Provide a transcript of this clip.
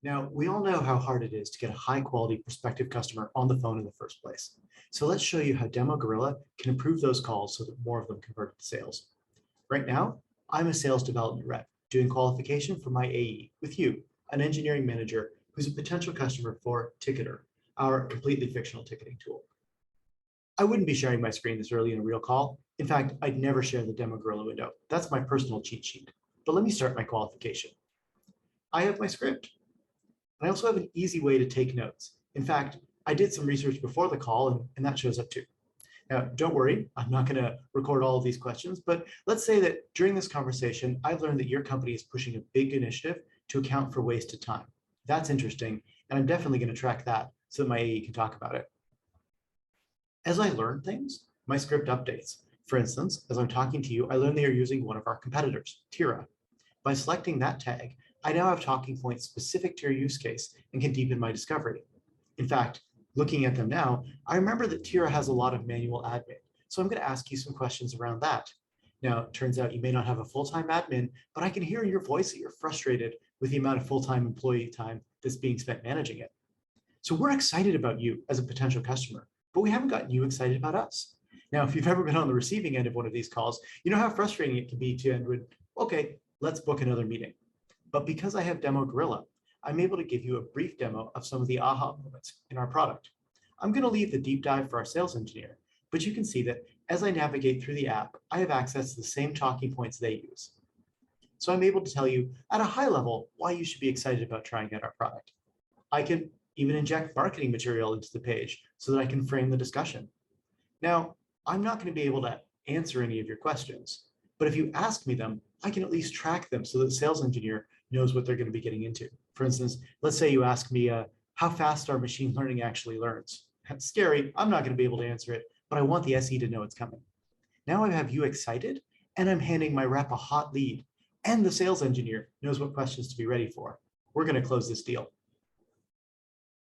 Now, we all know how hard it is to get a high quality prospective customer on the phone in the first place. So let's show you how Demo Gorilla can improve those calls so that more of them convert to sales. Right now, I'm a sales development rep doing qualification for my AE with you, an engineering manager who's a potential customer for Ticketer, our completely fictional ticketing tool. I wouldn't be sharing my screen this early in a real call. In fact, I'd never share the Demo Gorilla window. That's my personal cheat sheet. But let me start my qualification. I have my script. I also have an easy way to take notes. In fact, I did some research before the call and that shows up too. Now, don't worry, I'm not going to record all of these questions, but let's say that during this conversation, I've learned that your company is pushing a big initiative to account for wasted time. That's interesting, and I'm definitely going to track that so that my AE can talk about it. As I learn things, my script updates. For instance, as I'm talking to you, I learned they are using one of our competitors, Tira. By selecting that tag, I now have talking points specific to your use case and can deepen my discovery. In fact, looking at them now, I remember that Tira has a lot of manual admin, so I'm going to ask you some questions around that. Now, it turns out you may not have a full-time admin, but I can hear in your voice that you're frustrated with the amount of full-time employee time that's being spent managing it. So we're excited about you as a potential customer, but we haven't gotten you excited about us. Now, if you've ever been on the receiving end of one of these calls, you know how frustrating it can be to end with, okay, let's book another meeting. But because I have Demo Gorilla, I'm able to give you a brief demo of some of the aha moments in our product. I'm going to leave the deep dive for our sales engineer, but you can see that as I navigate through the app, I have access to the same talking points they use. So I'm able to tell you at a high level why you should be excited about trying out our product. I can even inject marketing material into the page so that I can frame the discussion. Now, I'm not going to be able to answer any of your questions, but if you ask me them, I can at least track them so that the sales engineer knows what they're going to be getting into. For instance, let's say you ask me how fast our machine learning actually learns. That's scary. I'm not going to be able to answer it, but I want the SE to know it's coming. Now I have you excited, and I'm handing my rep a hot lead, and the sales engineer knows what questions to be ready for. We're going to close this deal.